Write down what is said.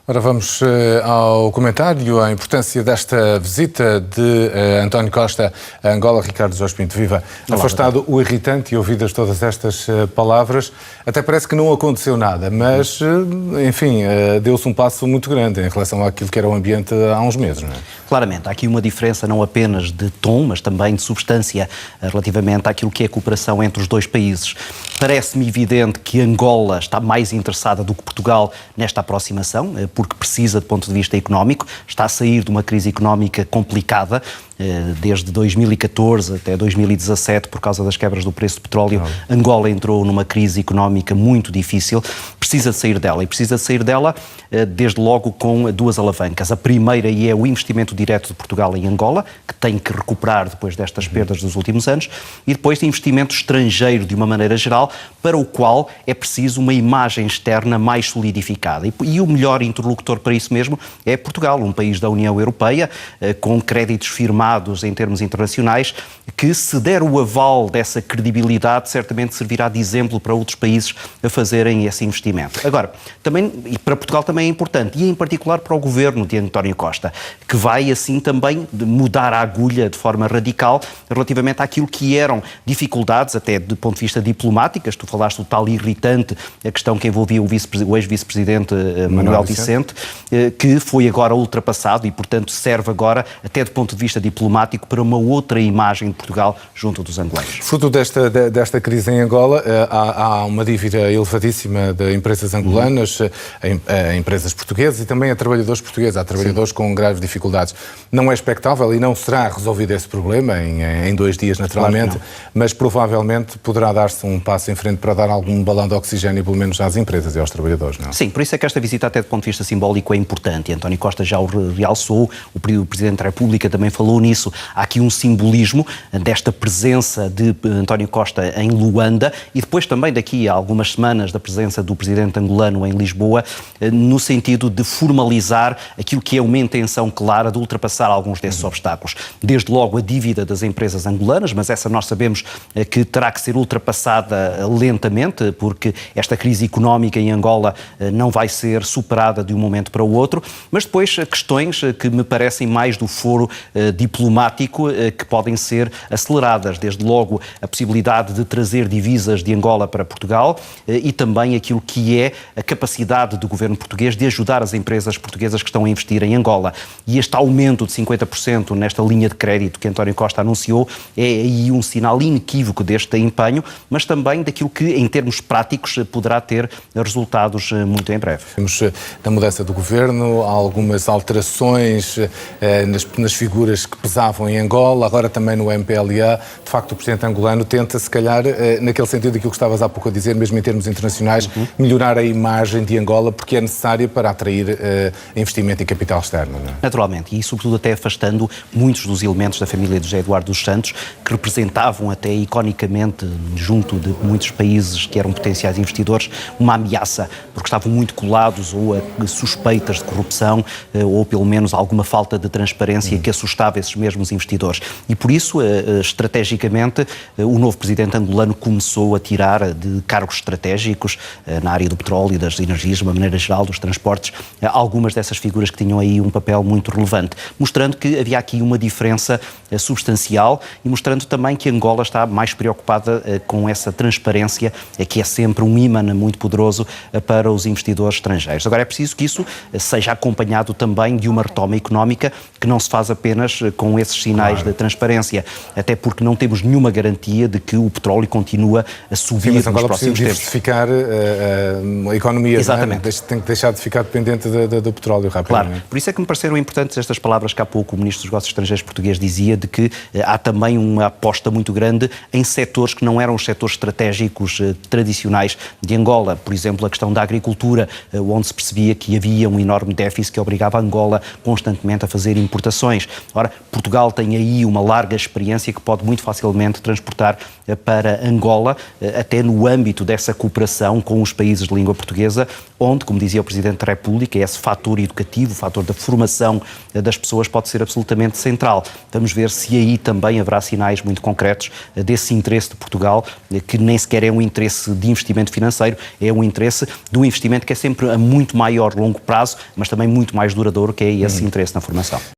Ora, vamos ao comentário, a importância desta visita de António Costa a Angola. Ricardo Jorge Pinto, viva. Olá, Afastado o irritante e ouvidas todas estas palavras, até parece que não aconteceu nada, mas, enfim, deu-se um passo muito grande em relação àquilo que era o ambiente há uns meses, não é? Claramente, há aqui uma diferença não apenas de tom, mas também de substância relativamente àquilo que é a cooperação entre os dois países. Parece-me evidente que Angola está mais interessada do que Portugal nesta aproximação, porque precisa, do ponto de vista económico, está a sair de uma crise económica complicada, desde 2014 até 2017, por causa das quebras do preço do petróleo. Angola entrou numa crise económica muito difícil, precisa sair dela, e precisa sair dela desde logo com duas alavancas. A primeira é o investimento direto de Portugal em Angola, que tem que recuperar depois destas perdas dos últimos anos, e depois de investimento estrangeiro de uma maneira geral, para o qual é preciso uma imagem externa mais solidificada. E o melhor interlocutor para isso mesmo é Portugal, um país da União Europeia, com créditos firmados em termos internacionais, que, se der o aval dessa credibilidade, certamente servirá de exemplo para outros países a fazerem esse investimento. Agora, também, e para Portugal também é importante, e em particular para o governo de António Costa, que vai assim também mudar a agulha de forma radical relativamente àquilo que eram dificuldades, até do ponto de vista diplomáticas. Tu falaste do tal irritante, a questão que envolvia o ex-vice-presidente Manuel Vicente, que foi agora ultrapassado e, portanto, serve agora, até do ponto de vista diplomático, para uma outra imagem de Portugal junto dos angolanos. Fruto desta crise em Angola, há uma dívida elevadíssima de empresas angolanas, a empresas portuguesas e também a trabalhadores portugueses. Há trabalhadores com graves dificuldades. Não é expectável e não será resolvido esse problema em 2 dias, naturalmente, claro, mas provavelmente poderá dar-se um passo em frente para dar algum balão de oxigênio, pelo menos às empresas e aos trabalhadores, não? Sim, por isso é que esta visita, até do ponto de vista simbólico, é importante. E António Costa já o realçou, o Presidente da República também falou nisso. Há aqui um simbolismo desta presença de António Costa em Luanda e depois também, daqui a algumas semanas, da presença do Presidente angolano em Lisboa, no sentido de formalizar aquilo que é uma intenção clara de ultrapassar alguns desses obstáculos. Desde logo a dívida das empresas angolanas, mas essa nós sabemos que terá que ser ultrapassada lentamente, porque esta crise económica em Angola não vai ser superada de um momento para o outro, mas depois questões que me parecem mais do foro diplomático, que podem ser aceleradas, desde logo a possibilidade de trazer divisas de Angola para Portugal e também aquilo que é a capacidade do governo português de ajudar as empresas portuguesas que estão a investir em Angola. E este aumento de 50% nesta linha de crédito que António Costa anunciou é aí um sinal inequívoco deste empenho, mas também daquilo que, em termos práticos, poderá ter resultados muito em breve. Temos na mudança do governo algumas alterações nas figuras que pesavam em Angola, agora também no MPLA. De facto, o Presidente angolano tenta, se calhar, naquele sentido daquilo que estavas há pouco a dizer, mesmo em termos internacionais, melhorar a imagem de Angola, porque é necessária para atrair investimento e capital externo, não é? Naturalmente, e sobretudo até afastando muitos dos elementos da família de José Eduardo dos Santos, que representavam até iconicamente, junto de muitos países que eram potenciais investidores, uma ameaça, porque estavam muito colados ou a suspeitas de corrupção ou pelo menos alguma falta de transparência que assustava esses mesmos investidores. E por isso, estrategicamente, o novo Presidente angolano começou a tirar de cargos estratégicos na área do petróleo e das energias, de uma maneira geral, dos transportes, algumas dessas figuras que tinham aí um papel muito relevante, mostrando que havia aqui uma diferença substancial e mostrando também que Angola está mais preocupada com essa transparência, que é sempre um ímã muito poderoso para os investidores estrangeiros. Agora, é preciso que isso seja acompanhado também de uma retoma económica que não se faz apenas com esses sinais de transparência, até porque não temos nenhuma garantia de que o petróleo continua a subir. Sim, mas Angola nos próximos tempos. Diversificar a economia. Exatamente. Não é? Tem que deixar de ficar dependente do petróleo rapidamente. Claro, por isso é que me pareceram importantes estas palavras que há pouco o Ministro dos Negócios Estrangeiros português dizia, de que há também uma aposta muito grande em setores que não eram os setores estratégicos tradicionais de Angola. Por exemplo, a questão da agricultura, onde se percebia que havia um enorme déficit que obrigava a Angola constantemente a fazer importações. Ora, Portugal tem aí uma larga experiência que pode muito facilmente transportar para Angola, até no âmbito dessa cooperação com os países de língua portuguesa, onde, como dizia o Presidente da República, esse fator educativo, o fator da formação das pessoas pode ser absolutamente central. Vamos ver se aí também haverá sinais muito concretos desse interesse de Portugal, que nem sequer é um interesse de investimento financeiro, é um interesse de um investimento que é sempre a muito maior longo prazo, mas também muito mais duradouro, que é esse interesse na formação.